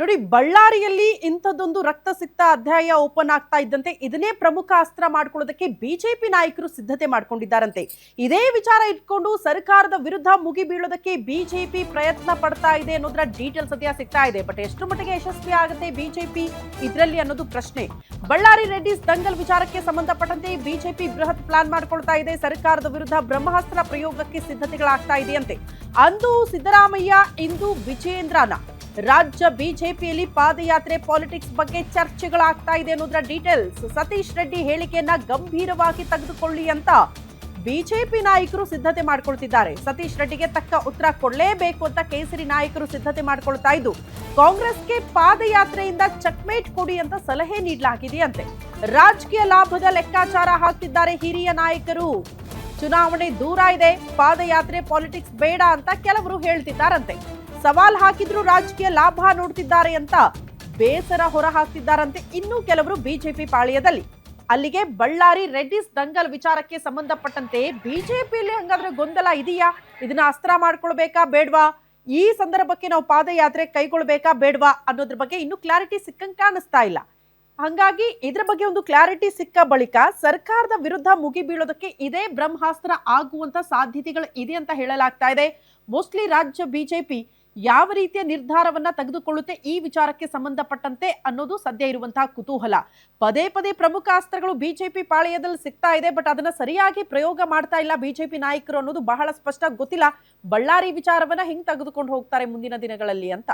ನೋಡಿ, ಬಳ್ಳಾರಿಯಲ್ಲಿ ಇಂಥದ್ದೊಂದು ರಕ್ತಸಿಕ್ತ ಅಧ್ಯಾಯ ಓಪನ್ ಆಗ್ತಾ ಇದ್ದಂತೆ ಇದನ್ನೇ ಪ್ರಮುಖ ಅಸ್ತ್ರ ಮಾಡ್ಕೊಳ್ಳೋದಕ್ಕೆ ಬಿಜೆಪಿ ನಾಯಕರು ಸಿದ್ಧತೆ ಮಾಡ್ಕೊಂಡಿದ್ದಾರಂತೆ. ಇದೇ ವಿಚಾರ ಇಟ್ಕೊಂಡು ಸರ್ಕಾರದ ವಿರುದ್ಧ ಮುಗಿ ಬೀಳೋದಕ್ಕೆ ಬಿಜೆಪಿ ಪ್ರಯತ್ನ ಪಡ್ತಾ ಇದೆ ಅನ್ನೋದರ ಡೀಟೇಲ್ಸ್ ಸದ್ಯ ಸಿಗ್ತಾ ಇದೆ. ಬಟ್ ಎಷ್ಟು ಮಟ್ಟಿಗೆ ಯಶಸ್ವಿ ಆಗುತ್ತೆ ಬಿಜೆಪಿ ಇದರಲ್ಲಿ ಅನ್ನೋದು ಪ್ರಶ್ನೆ. ಬಳ್ಳಾರಿ ರೆಡ್ಡಿಸ್ ದಂಗಲ್ ವಿಚಾರಕ್ಕೆ ಸಂಬಂಧಪಟ್ಟಂತೆ ಬಿಜೆಪಿ ಬೃಹತ್ ಪ್ಲಾನ್ ಮಾಡ್ಕೊಳ್ತಾ ಇದೆ. ಸರ್ಕಾರದ ವಿರುದ್ಧ ಬ್ರಹ್ಮಾಸ್ತ್ರ ಪ್ರಯೋಗಕ್ಕೆ ಸಿದ್ಧತೆಗಳಾಗ್ತಾ ಇದೆಯಂತೆ. ಅಂದು ಸಿದ್ದರಾಮಯ್ಯ, ಇಂದು ವಿಜೇಂದ್ರನ ರಾಜ್ಯ ಬಿಜೆಪಿಯಲ್ಲಿ ಪಾದಯಾತ್ರೆ ಪಾಲಿಟಿಕ್ಸ್ ಬಗ್ಗೆ ಚರ್ಚೆಗಳಾಗ್ತಾ ಇದೆ ಅನ್ನೋದರ ಡೀಟೇಲ್ಸ್. ಸತೀಶ್ ರೆಡ್ಡಿ ಹೇಳಿಕೆಯನ್ನ ಗಂಭೀರವಾಗಿ ತೆಗೆದುಕೊಳ್ಳಿ ಅಂತ ಬಿಜೆಪಿ ನಾಯಕರು ಸಿದ್ಧತೆ ಮಾಡ್ಕೊಳ್ತಿದ್ದಾರೆ. ಸತೀಶ್ ರೆಡ್ಡಿಗೆ ತಕ್ಕ ಉತ್ತರ ಕೊಡಲೇಬೇಕು ಅಂತ ಕೇಸರಿ ನಾಯಕರು ಸಿದ್ಧತೆ ಮಾಡ್ಕೊಳ್ತಾ ಇದ್ದು, ಕಾಂಗ್ರೆಸ್ಗೆ ಪಾದಯಾತ್ರೆಯಿಂದ ಚೆಕ್ಮೇಟ್ ಕೊಡಿ ಅಂತ ಸಲಹೆ ನೀಡಲಾಗಿದೆಯಂತೆ. ರಾಜಕೀಯ ಲಾಭದ ಲೆಕ್ಕಾಚಾರ ಹಾಕ್ತಿದ್ದಾರೆ ಹಿರಿಯ ನಾಯಕರು. ಚುನಾವಣೆ ದೂರ ಇದೆ, ಪಾದಯಾತ್ರೆ ಪಾಲಿಟಿಕ್ಸ್ ಬೇಡ ಅಂತ ಕೆಲವರು ಹೇಳ್ತಿದ್ದಾರಂತೆ. ಸವಾಲ್ ಹಾಕಿದ್ರು ರಾಜಕೀಯ ಲಾಭ ನೋಡ್ತಿದ್ದಾರೆ ಅಂತ ಬೇಸರ ಹೊರ ಹಾಕ್ತಿದ್ದಾರಂತೆ ಇನ್ನು ಕೆಲವರು ಬಿಜೆಪಿ ಪಾಳ್ಯದಲ್ಲಿ. ಅಲ್ಲಿಗೆ ಬಳ್ಳಾರಿ ರೆಡ್ಡಿಸ್ ದಂಗಲ್ ವಿಚಾರಕ್ಕೆ ಸಂಬಂಧಪಟ್ಟಂತೆ ಬಿಜೆಪಿಯಲ್ಲಿ ಹಂಗಾದ್ರೆ ಗೊಂದಲ ಇದೆಯಾ? ಇದನ್ನ ಅಸ್ತ್ರ ಮಾಡ್ಕೊಳ್ಬೇಕಾ ಬೇಡ್ವಾ? ಈ ಸಂದರ್ಭಕ್ಕೆ ನಾವು ಪಾದಯಾತ್ರೆ ಕೈಗೊಳ್ಬೇಕಾ ಬೇಡ್ವಾ ಅನ್ನೋದ್ರ ಬಗ್ಗೆ ಇನ್ನೂ ಕ್ಲಾರಿಟಿ ಸಿಕ್ಕಂಗೆ ಕಾಣಿಸ್ತಾ ಇಲ್ಲ. ಹಂಗಾಗಿ ಇದ್ರ ಬಗ್ಗೆ ಒಂದು ಕ್ಲಾರಿಟಿ ಸಿಕ್ಕ ಬಳಿಕ ಸರ್ಕಾರದ ವಿರುದ್ಧ ಮುಗಿ ಬೀಳೋದಕ್ಕೆ ಇದೇ ಬ್ರಹ್ಮಾಸ್ತ್ರ ಆಗುವಂತ ಸಾಧ್ಯತೆಗಳು ಇದೆ ಅಂತ ಹೇಳಲಾಗ್ತಾ ಇದೆ. ಮೋಸ್ಟ್ಲಿ ರಾಜ್ಯ ಬಿಜೆಪಿ ಯಾವ ರೀತಿಯ ನಿರ್ಧಾರವನ್ನ ತೆಗೆದುಕೊಳ್ಳುತ್ತೆ ಈ ವಿಚಾರಕ್ಕೆ ಸಂಬಂಧಪಟ್ಟಂತೆ ಅನ್ನೋದು ಸದ್ಯ ಇರುವಂತಹ ಕುತೂಹಲ. ಪದೇ ಪದೇ ಪ್ರಮುಖ ಅಸ್ತ್ರಗಳು ಬಿಜೆಪಿ ಪಾಳೆಯದಲ್ಲಿ ಸಿಗ್ತಾ ಇದೆ, ಬಟ್ ಅದನ್ನ ಸರಿಯಾಗಿ ಪ್ರಯೋಗ ಮಾಡ್ತಾ ಇಲ್ಲ ಬಿಜೆಪಿ ನಾಯಕರು ಅನ್ನೋದು ಬಹಳ ಸ್ಪಷ್ಟ. ಗೊತ್ತಿಲ್ಲ ಬಳ್ಳಾರಿ ವಿಚಾರವನ್ನ ಹೆಂಗ್ ತೆಗೆದುಕೊಂಡು ಹೋಗ್ತಾರೆ ಮುಂದಿನ ದಿನಗಳಲ್ಲಿ ಅಂತ.